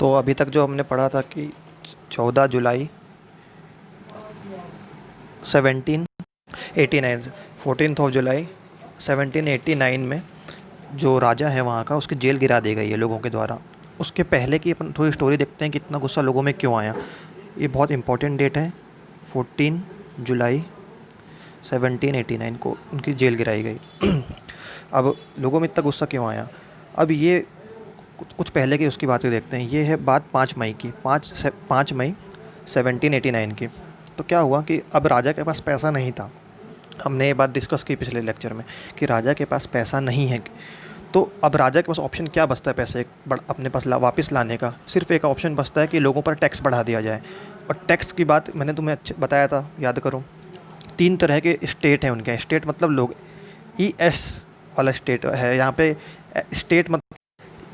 तो अभी तक जो हमने पढ़ा था कि 14 जुलाई 1789 से 14 जुलाई 1789 में जो राजा है वहाँ का, उसकी जेल गिरा दी गई है लोगों के द्वारा। उसके पहले की अपन थोड़ी स्टोरी देखते हैं कि इतना गुस्सा लोगों में क्यों आया। ये बहुत इंपॉर्टेंट डेट है। 14 जुलाई 1789 को उनकी जेल गिराई गई। अब लोगों में इतना गुस्सा क्यों आया, अब ये कुछ पहले की उसकी बातें देखते हैं। ये है बात 5 मई की, 5 मई 1789 की। तो क्या हुआ कि अब राजा के पास पैसा नहीं था। हमने ये बात डिस्कस की पिछले लेक्चर में कि राजा के पास पैसा नहीं है। तो अब राजा के पास ऑप्शन क्या बचता है पैसे अपने पास वापस लाने का? सिर्फ एक ऑप्शन बचता है कि लोगों पर टैक्स बढ़ा दिया जाए। और टैक्स की बात मैंने तुम्हें बताया था, याद करो। 3 तरह के स्टेट हैं उनके। स्टेट मतलब लोग, ES वाला स्टेट है यहाँ पे। स्टेट मतलब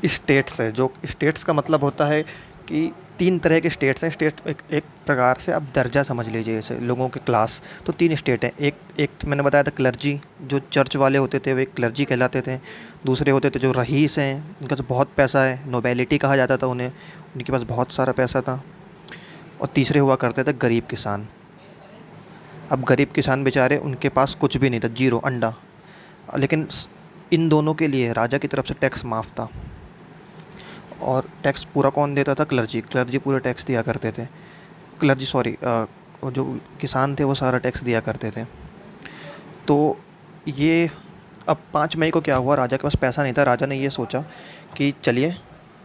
स्टेट्स है, जो स्टेट्स का मतलब होता है कि 3 तरह के स्टेट्स हैं। स्टेट एक प्रकार से आप दर्जा समझ लीजिए, जैसे लोगों के क्लास। तो 3 स्टेट हैं। एक तो मैंने बताया था क्लर्जी, जो चर्च वाले होते थे वे क्लर्जी कहलाते थे। दूसरे होते थे जो रईस हैं, उनका तो बहुत पैसा है, नोबेलिटी कहा जाता था उन्हें, उनके पास बहुत सारा पैसा था। और तीसरे हुआ करते थे गरीब किसान। अब गरीब किसान बेचारे, उनके पास कुछ भी नहीं था, जीरो, अंडा। लेकिन इन दोनों के लिए राजा की तरफ से टैक्स माफ़ था। और टैक्स पूरा कौन देता था? क्लर्जी। क्लर्जी पूरे टैक्स दिया करते थे। क्लर्जी सॉरी, जो किसान थे वो सारा टैक्स दिया करते थे। तो ये अब 5 मई को क्या हुआ, राजा के पास पैसा नहीं था। राजा ने ये सोचा कि चलिए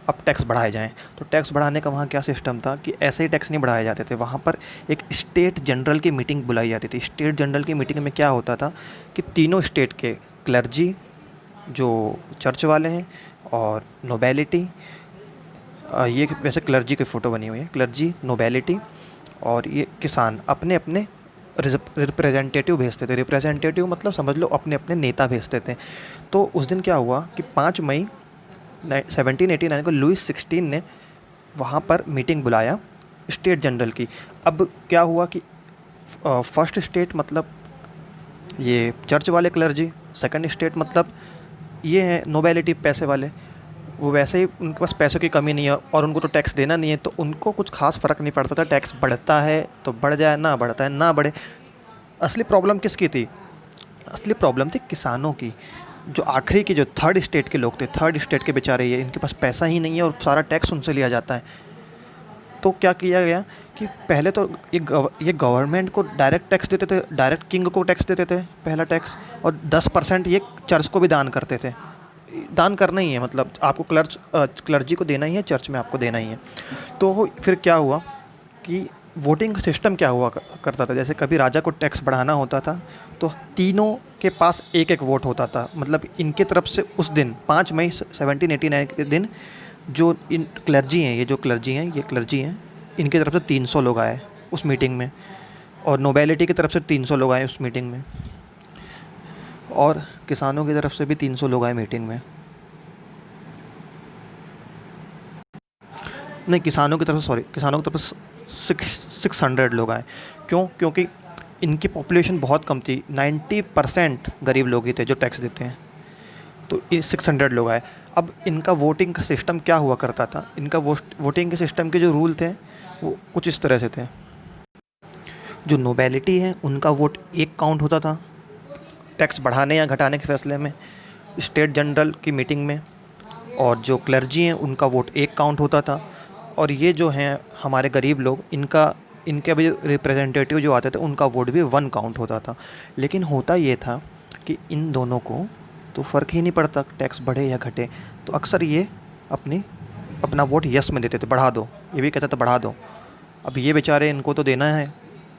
अब टैक्स बढ़ाए जाएं। तो टैक्स बढ़ाने का वहाँ क्या सिस्टम था कि ऐसे ही टैक्स नहीं बढ़ाए जाते थे। वहाँ पर एक स्टेट जनरल की मीटिंग बुलाई जाती थी। स्टेट जनरल की मीटिंग में क्या होता था कि तीनों स्टेट के क्लर्जी, जो चर्च वाले हैं, और नोबेलिटी, ये वैसे क्लर्जी की फ़ोटो बनी हुई है, क्लर्जी, नोबेलिटी और ये किसान अपने अपने रिप्रेजेंटेटिव भेजते थे। रिप्रेजेंटेटिव मतलब समझ लो अपने अपने नेता भेजते थे। तो उस दिन क्या हुआ कि 5 मई 1789 को लुईस 16 ने वहाँ पर मीटिंग बुलाया स्टेट जनरल की। अब क्या हुआ कि फर्स्ट स्टेट मतलब ये चर्च वाले क्लर्जी, सेकंड स्टेट मतलब ये है नोबेलिटी, पैसे वाले। वो वैसे ही उनके पास पैसों की कमी नहीं है और उनको तो टैक्स देना नहीं है, तो उनको कुछ खास फ़र्क नहीं पड़ता था। टैक्स बढ़ता है तो बढ़ जाए, ना बढ़ता है ना बढ़े। असली प्रॉब्लम किसकी थी? असली प्रॉब्लम थी किसानों की। जो आखिरी की, जो थर्ड स्टेट के लोग थे, थर्ड स्टेट के बेचारे, ये इनके पास पैसा ही नहीं है और सारा टैक्स उनसे लिया जाता है। तो क्या किया गया कि पहले तो ये गवर्नमेंट को डायरेक्ट टैक्स देते थे, डायरेक्ट किंग को टैक्स देते थे पहला टैक्स। और 10% ये चर्च को भी दान करते थे। दान करना ही है, मतलब आपको क्लर्जी को देना ही है, चर्च में आपको देना ही है। तो फिर क्या हुआ कि वोटिंग सिस्टम क्या हुआ करता था, जैसे कभी राजा को टैक्स बढ़ाना होता था तो तीनों के पास एक एक वोट होता था। मतलब इनके तरफ से उस दिन 5 मई 1789 के दिन जो इन क्लर्जी हैं, ये क्लर्जी हैं, इनकी तरफ से 300 लोग आए उस मीटिंग में। और नोबेलिटी की तरफ से 300 लोग आए उस मीटिंग में। और किसानों की तरफ से भी 300 लोग आए मीटिंग में। नहीं, किसानों की तरफ से, सॉरी, किसानों की तरफ से 600 लोग आए। क्यों? क्योंकि इनकी पॉपुलेशन बहुत कम थी। 90% गरीब लोग ही थे जो टैक्स देते हैं। तो 600 लोग आए। अब इनका वोटिंग का सिस्टम क्या हुआ करता था? इनका वोटिंग के सिस्टम के जो रूल थे वो कुछ इस तरह से थे। जो नोबेलिटी है उनका वोट एक काउंट होता था टैक्स बढ़ाने या घटाने के फैसले में स्टेट जनरल की मीटिंग में। और जो क्लर्जी हैं उनका वोट एक काउंट होता था। और ये जो हैं हमारे गरीब लोग, इनके भी रिप्रेजेंटेटिव जो आते थे उनका वोट भी 1 काउंट होता था। लेकिन होता ये था कि इन दोनों को तो फ़र्क ही नहीं पड़ता टैक्स बढ़े या घटे। तो अक्सर ये अपना वोट यस में देते थे, बढ़ा दो। ये भी कहते थे बढ़ा दो। अब ये बेचारे, इनको तो देना है,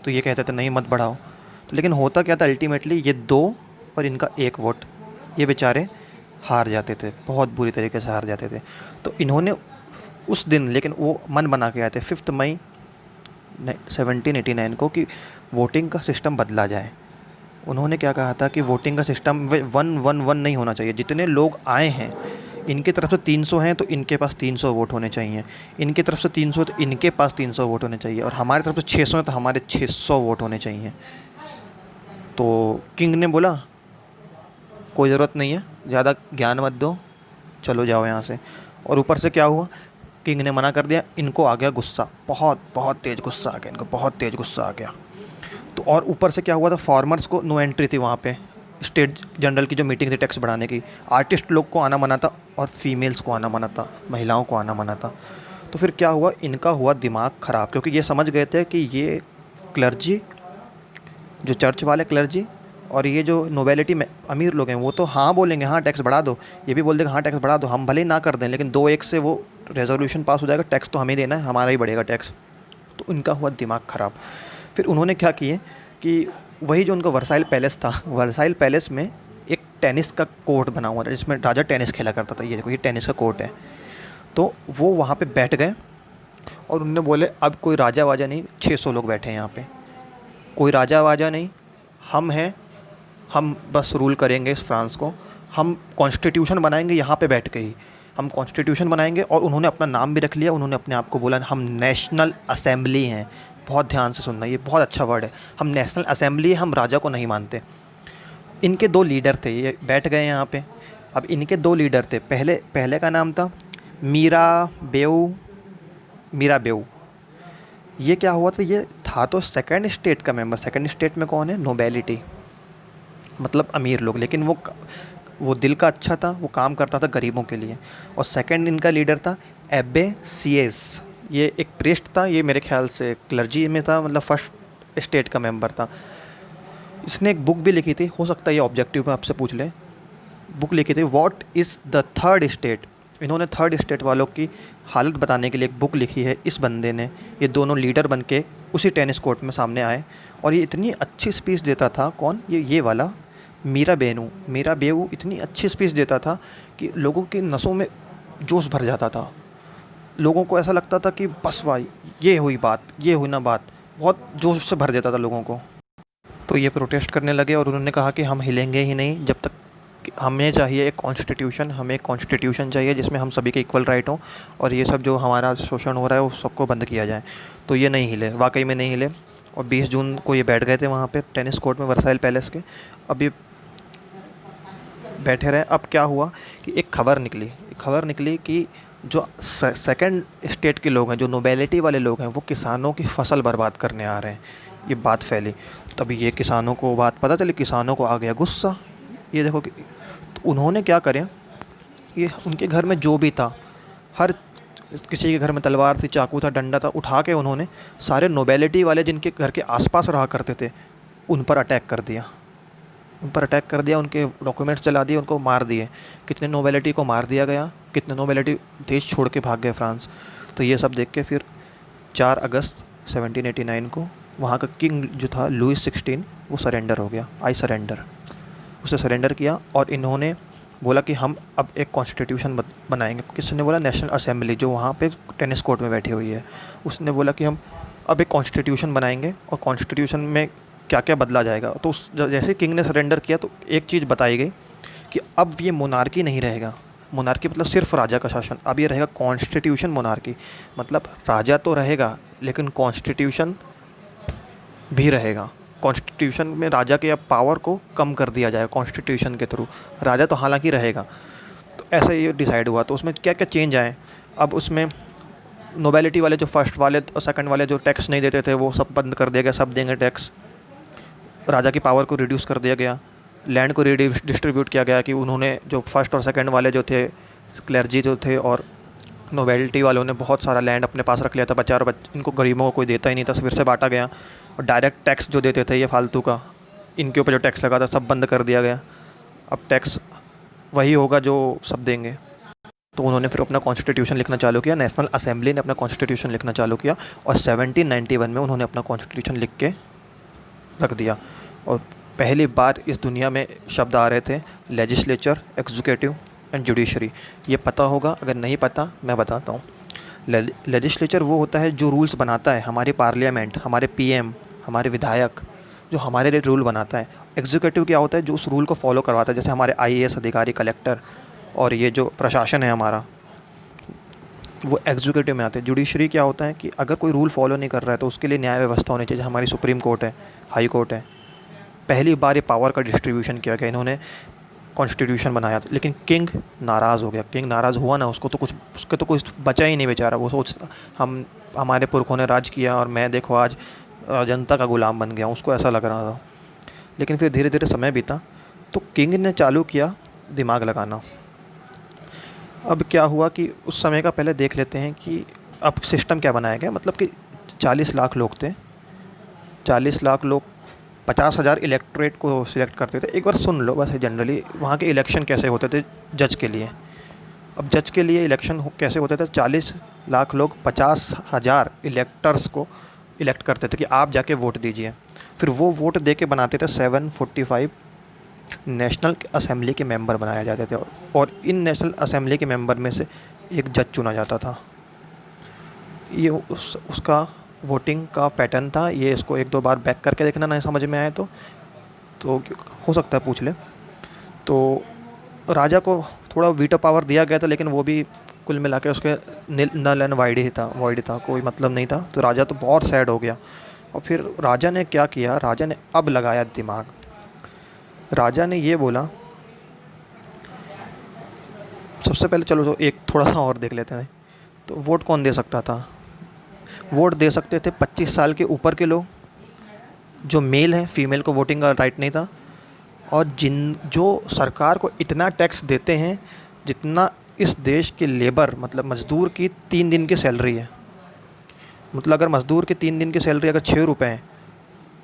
तो ये कहते थे नहीं मत बढ़ाओ। तो लेकिन होता क्या था अल्टीमेटली, ये 2 और इनका 1 वोट, ये बेचारे हार जाते थे, बहुत बुरी तरीके से हार जाते थे। तो इन्होंने उस दिन, लेकिन वो मन बना के आए थे 5 मई 1789 को कि वोटिंग का सिस्टम बदला जाए। उन्होंने क्या कहा था कि वोटिंग का सिस्टम 1-1-1 नहीं होना चाहिए। जितने लोग आए हैं, इनकी तरफ से 300 हैं तो इनके पास 300 वोट होने चाहिए, इनकी तरफ से 300 तो इनके पास 300 वोट होने चाहिए, और हमारी तरफ से 600 हैं तो हमारे 600 वोट होने चाहिए। तो किंग ने बोला कोई ज़रूरत नहीं है, ज़्यादा ज्ञान मत दो, चलो जाओ यहाँ से। और ऊपर से क्या हुआ, किंग ने मना कर दिया, इनको आ गया गुस्सा, बहुत बहुत तेज़ गुस्सा आ गया इनको, बहुत तेज़ गुस्सा आ गया। तो और ऊपर से क्या हुआ था, फार्मर्स को नो एंट्री थी वहाँ पे, स्टेट जनरल की जो मीटिंग थी टैक्स बढ़ाने की, आर्टिस्ट लोग को आना मना था और फीमेल्स को आना मना था, महिलाओं को आना मना था। तो फिर क्या हुआ, इनका हुआ दिमाग ख़राब, क्योंकि ये समझ गए थे कि ये क्लर्जी, जो चर्च वाले क्लर्जी और ये जो नोबेलिटी में अमीर लोग हैं, वो तो हाँ बोलेंगे, हाँ टैक्स बढ़ा दो, ये भी बोल देगा हाँ टैक्स बढ़ा दो, हम भले ही ना कर दें, लेकिन 2-1 से वो रेजोल्यूशन पास हो जाएगा, टैक्स तो हमें देना है, हमारा ही बढ़ेगा टैक्स। तो इनका हुआ दिमाग ख़राब। फिर उन्होंने क्या किए कि वही जो उनका वर्साइल पैलेस था, वर्साइल पैलेस में एक टेनिस का कोर्ट बना हुआ था जिसमें राजा टेनिस खेला करता था, ये देखो ये टेनिस का कोर्ट है। तो वो वहाँ पे बैठ गए और उन्होंने बोले अब कोई राजा वाजा नहीं, 600 लोग बैठे हैं यहाँ पे, कोई राजा वाजा नहीं, हम हैं, हम बस रूल करेंगे इस फ्रांस को, हम कॉन्स्टिट्यूशन बनाएंगे यहाँ पे बैठ के ही, हम कॉन्स्टिट्यूशन बनाएंगे। और उन्होंने अपना नाम भी रख लिया, उन्होंने अपने आप को बोला हम नेशनल असेंबली हैं। बहुत ध्यान से सुनना, ये बहुत अच्छा वर्ड है, हम नेशनल असेंबली, हम राजा को नहीं मानते। इनके 2 लीडर थे, ये बैठ गए यहाँ पे। अब इनके 2 लीडर थे, पहले का नाम था मीरा बेऊ। ये क्या हुआ था, ये था तो सेकंड स्टेट का मेंबर। सेकंड स्टेट में कौन है, नोबेलिटी, मतलब अमीर लोग, लेकिन वो दिल का अच्छा था, वो काम करता था गरीबों के लिए। और सेकंड इनका लीडर था एब्बे सिएस, ये एक प्रीस्ट था, ये मेरे ख्याल से क्लर्जी में था, मतलब फर्स्ट स्टेट का मेंबर था। इसने एक बुक भी लिखी थी, हो सकता है ये ऑब्जेक्टिव में आपसे पूछ ले, बुक लिखी थी what is the third state. इन्होंने थर्ड स्टेट वालों की हालत बताने के लिए एक बुक लिखी है इस बंदे ने। ये दोनों लीडर बन के उसी टेनिस कोर्ट में सामने आए और ये इतनी अच्छी स्पीच देता था, कौन, ये वाला मीरा बेऊ इतनी अच्छी स्पीच देता था कि लोगों की नसों में जोश भर जाता था। लोगों को ऐसा लगता था कि बस भाई ये हुई बात, ये हुई ना बात, बहुत जोश से भर देता था लोगों को। तो ये प्रोटेस्ट करने लगे और उन्होंने कहा कि हम हिलेंगे ही नहीं जब तक हमें चाहिए एक कॉन्स्टिट्यूशन, हमें एक कॉन्स्टिट्यूशन चाहिए जिसमें हम सभी के इक्वल राइट हों और ये सब जो हमारा शोषण हो रहा है वो सबको बंद किया जाए। तो ये नहीं हिले, वाकई में नहीं हिले। और 20 जून को ये बैठ गए थे वहाँ पे टेनिस कोर्ट में वर्साइल पैलेस के। अब ये बैठे रहे। अब क्या हुआ कि एक खबर निकली कि जो सेकंड स्टेट के लोग हैं, जो नोबेलिटी वाले लोग हैं, वो किसानों की फसल बर्बाद करने आ रहे हैं। ये बात फैली, तभी ये किसानों को बात पता चली, किसानों को आ गया गुस्सा। ये देखो कि तो उन्होंने क्या करें, ये उनके घर में जो भी था, हर किसी के घर में तलवार थी, चाकू था, डंडा था, उठा के उन्होंने सारे नोबेलिटी वाले जिनके घर के आसपास रहा करते थे उन पर अटैक कर दिया। उनके डॉक्यूमेंट्स जला दिए, उनको मार दिए। कितने नोबेलिटी को मार दिया गया, कितने नोबेलिटी देश छोड़ के भाग गए फ्रांस। तो ये सब देख के फिर 4 अगस्त 1789 को वहाँ का किंग जो था लुईस 16, वो सरेंडर हो गया, आई सरेंडर, उसे सरेंडर किया। और इन्होंने बोला कि हम अब एक कॉन्स्टिट्यूशन बनाएंगे। किसने बोला, नेशनल असेंबली जो वहाँ पे टेनिस कोर्ट में बैठी हुई है, उसने बोला कि हम अब एक कॉन्स्टिट्यूशन बनाएंगे और कॉन्स्टिट्यूशन में क्या क्या बदला जाएगा। तो उस जैसे किंग ने सरेंडर किया तो एक चीज़ बताई गई कि अब ये मोनार्की नहीं रहेगा। मोनार्की मतलब सिर्फ राजा का शासन, अब ये रहेगा कॉन्स्टिट्यूशन मोनार्की, मतलब राजा तो रहेगा लेकिन कॉन्स्टिट्यूशन भी रहेगा। कॉन्स्टिट्यूशन में राजा के अब पावर को कम कर दिया जाएगा कॉन्स्टिट्यूशन के थ्रू, राजा तो हालांकि रहेगा। तो ऐसा ये डिसाइड हुआ। तो उसमें क्या क्या चेंज आए, अब उसमें नोबेलिटी वाले जो फर्स्ट वाले और सेकंड वाले जो टैक्स नहीं देते थे वो सब बंद कर दिया गया, सब देंगे टैक्स। राजा की पावर को रिड्यूस कर दिया गया, लैंड को डिस्ट्रीब्यूट किया गया कि उन्होंने जो फर्स्ट और सेकंड वाले जो थे, क्लर्जी जो थे और नोबेलिटी वालों ने बहुत सारा लैंड अपने पास रख लिया था, बचा, और इनको गरीबों को कोई देता ही नहीं था, फिर से बांटा गया। और डायरेक्ट टैक्स जो देते थे ये फालतू का, इनके ऊपर जो टैक्स लगा था सब बंद कर दिया गया। अब टैक्स वही होगा जो सब देंगे। तो उन्होंने फिर अपना कॉन्स्टिट्यूशन लिखना चालू किया, नेशनल असेंबली ने अपना कॉन्स्टिट्यूशन लिखना चालू किया और 1791 में उन्होंने अपना कॉन्स्टिट्यूशन लिख के रख दिया। और पहली बार इस दुनिया में शब्द आ रहे थे लेजिस्लेचर, एग्जीक्यूटिव एंड जुडिशरी। ये पता होगा, अगर नहीं पता मैं बताता हूँ। लेजिस्लेचर वो होता है जो रूल्स बनाता है, हमारी पार्लियामेंट, हमारे पीएम, हमारे विधायक जो हमारे लिए रूल बनाता है। एग्जीक्यूटिव क्या होता है, जो उस रूल को फॉलो करवाता है, जैसे हमारे आईएएस अधिकारी, कलेक्टर, और ये जो प्रशासन है हमारा, वो एग्जीक्यूटिव में आते हैं। जुडिशरी क्या होता है कि अगर कोई रूल फॉलो नहीं कर रहा है तो उसके लिए न्याय व्यवस्था होनी चाहिए। हमारी सुप्रीम कोर्ट है, हाई कोर्ट है। पहली बार ये पावर का डिस्ट्रीब्यूशन किया गया। इन्होंने कॉन्स्टिट्यूशन बनाया था। लेकिन किंग नाराज़ हो गया। किंग नाराज़ हुआ ना, उसके तो कुछ बचा ही नहीं बेचारा। वो सोचता हम हमारे पुरखों ने राज किया और मैं देखो आज जनता का गुलाम बन गया हूँ, उसको ऐसा लग रहा था। लेकिन फिर धीरे धीरे समय बीता तो किंग ने चालू किया दिमाग लगाना। अब क्या हुआ कि उस समय का पहले देख लेते हैं कि अब सिस्टम क्या बनाया गया। मतलब कि 40 लाख लोग थे, 40 लाख लोग 50,000 इलेक्टोरेट को सिलेक्ट करते थे। एक बार सुन लो बस, जनरली वहाँ के इलेक्शन कैसे होते थे जज के लिए। अब जज के लिए इलेक्शन कैसे होते थे, 40 लाख लोग 50,000 इलेक्टर्स को इलेक्ट करते थे कि आप जाके वोट दीजिए। फिर वो वोट दे के बनाते थे 745 नेशनल असेंबली के मेंबर बनाए जाते थे। और इन नेशनल असेंबली के मेंबर में से एक जज चुना जाता था। ये उसका वोटिंग का पैटर्न था। ये इसको एक दो बार बैक करके देखना, नहीं समझ में आए तो हो सकता है पूछ ले। तो राजा को थोड़ा वीटो पावर दिया गया था, लेकिन वो भी कुल मिला के उसके नल एंड वाइड था, कोई मतलब नहीं था। तो राजा तो बहुत सैड हो गया। और फिर राजा ने क्या किया, राजा ने अब लगाया दिमाग। राजा ने ये बोला, सबसे पहले चलो तो एक थोड़ा सा और देख लेते हैं। तो वोट कौन दे सकता था? वोट दे सकते थे 25 साल के ऊपर के लोग, जो मेल हैं, फीमेल को वोटिंग का राइट नहीं था। और जो सरकार को इतना टैक्स देते हैं जितना इस देश के लेबर मतलब मज़दूर की 3 दिन की सैलरी है। मतलब अगर मज़दूर की 3 दिन की सैलरी अगर 6 रुपये है,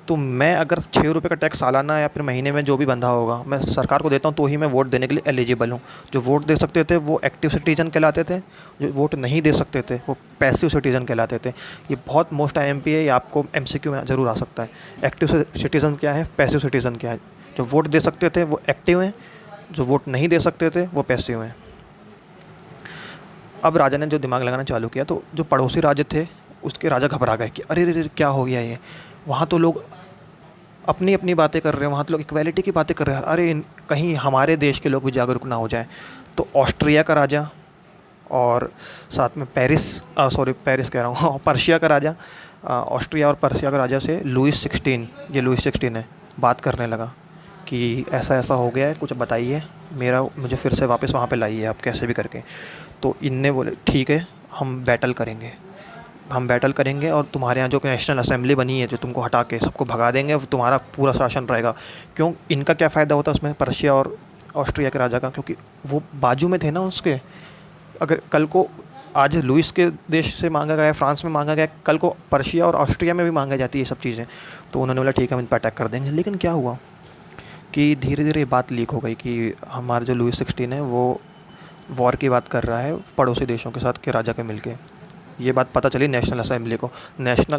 तो मैं अगर 6 रुपये का टैक्स सालाना या फिर महीने में जो भी बंधा होगा मैं सरकार को देता हूँ, तो ही मैं वोट देने के लिए एलिजिबल हूँ। जो वोट दे सकते थे वो एक्टिव सिटीज़न कहलाते थे, जो वोट नहीं दे सकते थे वो पैसिव सिटीज़न कहलाते थे। ये बहुत मोस्ट IMP है, ये आपको MCQ में ज़रूर आ सकता है। एक्टिव सिटीज़न क्या है, पैसिव सिटीज़न क्या है? जो वोट दे सकते थे वो एक्टिव हैं, जो वोट नहीं दे सकते थे वो पैसिव हैं। अब राजा ने जो दिमाग लगाना चालू किया, तो जो पड़ोसी राज्य थे उसके राजा घबरा गए कि अरे रे क्या हो गया ये, वहाँ तो लोग अपनी अपनी बातें कर रहे हैं, वहाँ तो लोग इक्वालिटी की बातें कर रहे हैं। अरे कहीं हमारे देश के लोग भी जागरूक ना हो जाए। तो ऑस्ट्रिया का राजा और साथ में पेरिस कह रहा हूँ पर्शिया का राजा, ऑस्ट्रिया और पर्शिया का राजा से लुईस 16 है, बात करने लगा कि ऐसा ऐसा हो गया है, कुछ बताइए, मुझे फिर से वापस वहाँ पे लाइए आप कैसे भी करके। तो इनने बोले ठीक है, हम बैटल करेंगे और तुम्हारे यहाँ जो नेशनल असेंबली बनी है जो तुमको हटा के सबको भगा देंगे, तुम्हारा पूरा शासन रहेगा। क्यों, इनका क्या फ़ायदा होता है उसमें, पर्शिया और ऑस्ट्रिया के राजा का, क्योंकि वो बाजू में थे ना उसके। अगर कल को आज लुईस के देश से मांगा गया, फ्रांस में मांगा गया, कल को पर्शिया और ऑस्ट्रिया में भी मांगा जाती है ये सब चीज़ें। तो उन्होंने बोला ठीक है, हम इन पर अटैक कर देंगे। लेकिन क्या हुआ कि धीरे धीरे बात लीक हो गई कि हमारा जो लुईस 16 है वो वॉर की बात कर रहा है पड़ोसी देशों के साथ के राजा के मिलके। ये बात पता चली नेशनल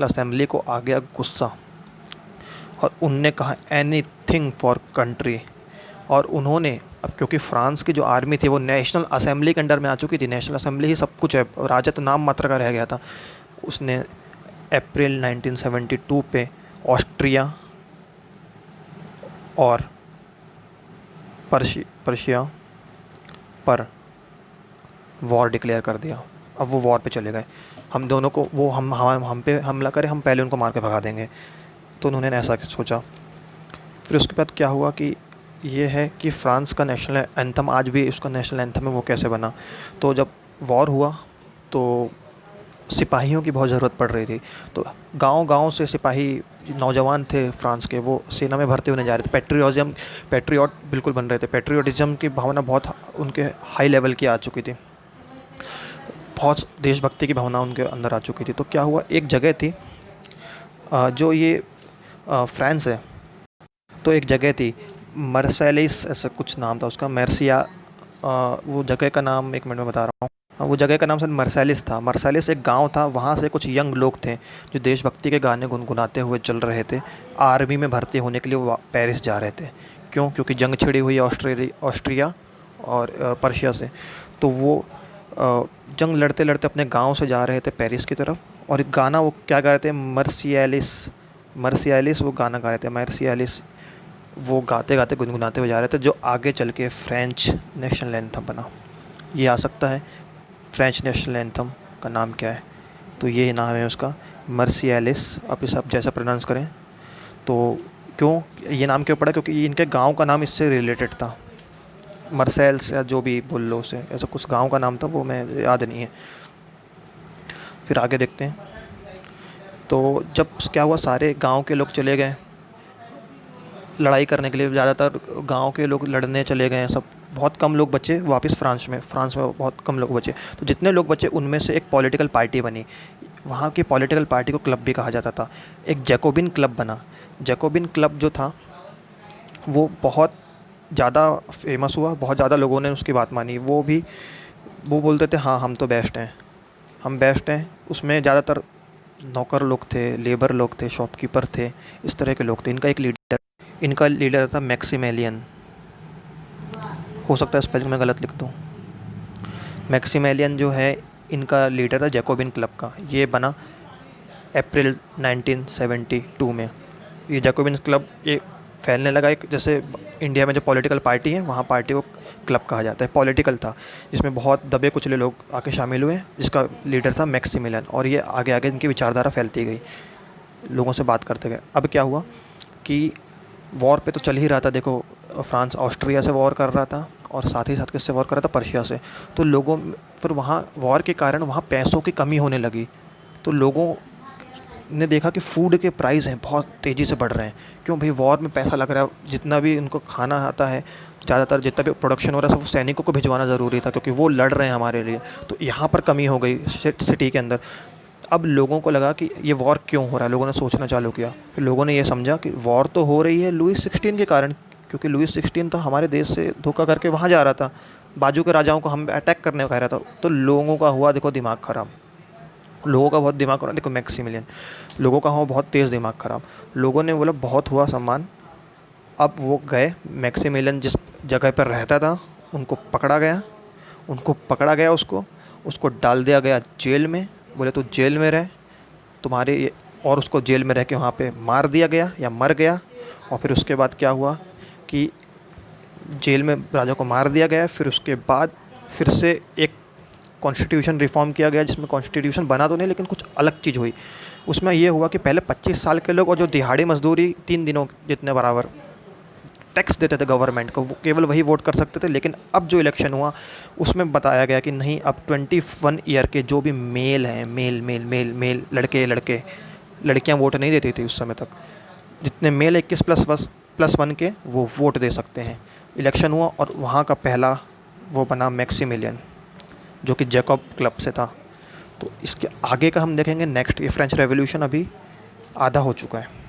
असेंबली को आ गया गुस्सा, और उनने कहा एनीथिंग फॉर कंट्री। और उन्होंने, अब क्योंकि फ्रांस की जो आर्मी थी वो नेशनल असेंबली के अंडर में आ चुकी थी, नेशनल असेंबली ही सब कुछ है, राजा तो नाम मात्र का रह गया था। उसने अप्रैल 1972 पे ऑस्ट्रिया और पर्शिया पर वॉर डिक्लेयर कर दिया। अब वो वॉर पे चले गए, हम दोनों को वो हम पे हमला करें, हम पहले उनको मार के भगा देंगे। तो उन्होंने ऐसा सोचा। फिर उसके बाद क्या हुआ कि ये है कि फ्रांस का नेशनल एंथम आज भी उसका नेशनल एंथम है, वो कैसे बना। तो जब वॉर हुआ तो सिपाहियों की बहुत ज़रूरत पड़ रही थी। तो गांव-गांव से सिपाही नौजवान थे फ्रांस के, वो सेना में भर्ती होने जा रहे थे। पैट्रियट बिल्कुल बन रहे थे। पैट्रियटिज़म की भावना बहुत उनके हाई लेवल की आ चुकी थी, बहुत देशभक्ति की भावना उनके अंदर आ चुकी थी। तो क्या हुआ, एक जगह थी जो ये फ्रांस है, तो एक जगह थी मर्सेलिस, ऐसा कुछ नाम था उसका, वो जगह का नाम 1 मिनट में बता रहा हूँ। वो जगह का नाम शायद मर्सेलिस था। मर्सेलिस एक गांव था, वहाँ से कुछ यंग लोग थे जो देशभक्ति के गाने गुनगुनाते हुए चल रहे थे। आर्मी में भर्ती होने के लिए वो पेरिस जा रहे थे। क्यों, क्योंकि जंग छिड़ी हुई है ऑस्ट्रिया और पर्शिया से। तो वो जंग लड़ते लड़ते अपने गांव से जा रहे थे पेरिस की तरफ। और एक गाना वो क्या गा रहे थे, मर्सियालिस वो गाना गा रहे थे। मर्सियालिस वो गाते गाते गुनगुनाते हुए जा रहे थे, जो आगे चल के फ्रेंच नेशनल एंथम बना। ये आ सकता है फ्रेंच नेशनल एंथम का नाम क्या है, तो ये नाम है उसका मर्सियालिस। आप इसे आप जैसा प्रोनाउंस करें। तो क्यों ये नाम क्यों पड़ा, क्योंकि इनके गांव का नाम इससे रिलेटेड था। मर्सेल्स या जो भी बोल लो उसे, ऐसा कुछ गांव का नाम था, वो मैं याद नहीं है। फिर आगे देखते हैं। तो जब क्या हुआ, सारे गांव के लोग चले गए लड़ाई करने के लिए, ज़्यादातर गांव के लोग लड़ने चले गए हैं सब। बहुत कम लोग बचे वापस फ्रांस में बहुत कम लोग बचे। तो जितने लोग बचे उनमें से एक पॉलिटिकल पार्टी बनी। वहाँ की पॉलिटिकल पार्टी को क्लब भी कहा जाता था। एक जैकोबिन क्लब बना। जैकोबिन क्लब जो था वो बहुत ज़्यादा फेमस हुआ, बहुत ज़्यादा लोगों ने उसकी बात मानी। वो बोलते थे हाँ हम तो बेस्ट हैं, हम बेस्ट हैं। उसमें ज़्यादातर नौकर लोग थे, लेबर लोग थे, शॉपकीपर थे, इस तरह के लोग थे। इनका लीडर था मैक्सिमेलियन। हो सकता है स्पेलिंग में गलत लिख दूँ। मैक्सिमेलियन जो है इनका लीडर था जैकोबिन क्लब का। ये बना अप्रैल 1972 में। ये जैकोबिन क्लब एक फैलने लगा, एक जैसे इंडिया में जो पॉलिटिकल पार्टी है वहाँ पार्टी को क्लब कहा जाता है। पॉलिटिकल था जिसमें बहुत दबे कुचले लोग आके शामिल हुए, जिसका लीडर था मैक्सिमिलियन। और ये आगे आगे इनकी विचारधारा फैलती गई, लोगों से बात करते गए। अब क्या हुआ कि वॉर पे तो चल ही रहा था। देखो फ्रांस ऑस्ट्रिया से वॉर कर रहा था और साथ ही साथ किससे वॉर कर रहा था, पर्शिया से। तो लोगों फिर वहाँ वॉर के कारण वहाँ पैसों की कमी होने लगी। तो लोगों ने देखा कि फूड के प्राइस हैं बहुत तेज़ी से बढ़ रहे हैं। क्यों भाई, वॉर में पैसा लग रहा है, जितना भी उनको खाना आता है, ज़्यादातर जितना भी प्रोडक्शन हो रहा है सब सैनिकों को भिजवाना ज़रूरी था क्योंकि वो लड़ रहे हैं हमारे लिए। तो यहाँ पर कमी हो गई सिटी के अंदर। अब लोगों को लगा कि ये वॉर क्यों हो रहा है, लोगों ने सोचना चालू किया। फिर लोगों ने ये समझा कि वॉर तो हो रही है लुईस 16 के कारण, क्योंकि लुईस 16 तो हमारे देश से धोखा करके वहाँ जा रहा था, बाजू के राजाओं को हम अटैक करने कह रहा था। तो लोगों का हुआ देखो दिमाग ख़राब, लोगों का बहुत दिमाग ख़राब। देखो मैक्सिमिलियन, लोगों का हुआ बहुत तेज़ दिमाग ख़राब। लोगों ने बोला बहुत हुआ सम्मान। अब वो गए, मैक्सिमिलियन जिस जगह पर रहता था उनको पकड़ा गया उसको उसको डाल दिया गया जेल में। बोले तो जेल में रहे तुम्हारे और उसको जेल में रह के वहाँ पे मार दिया गया या मर गया। और फिर उसके बाद क्या हुआ कि जेल में राजा को मार दिया गया। फिर उसके बाद फिर से एक कॉन्स्टिट्यूशन रिफॉर्म किया गया, जिसमें कॉन्स्टिट्यूशन बना तो नहीं लेकिन कुछ अलग चीज़ हुई। उसमें ये हुआ कि पहले 25 साल के लोग और जो दिहाड़ी मजदूरी 3 दिनों जितने बराबर टैक्स देते थे गवर्नमेंट को, वो केवल वही वोट कर सकते थे। लेकिन अब जो इलेक्शन हुआ उसमें बताया गया कि नहीं, अब 21 ईयर के जो भी मेल हैं, मेल मेल मेल मेल लड़के, लड़कियां वोट नहीं देती थी उस समय तक। जितने मेल 21+1 के वो वोट दे सकते हैं। इलेक्शन हुआ और वहाँ का पहला वो बना मैक्सिमिलियन, जो कि जैकब क्लब से था। तो इसके आगे का हम देखेंगे नेक्स्ट। ये फ्रेंच रेवोल्यूशन अभी आधा हो चुका है।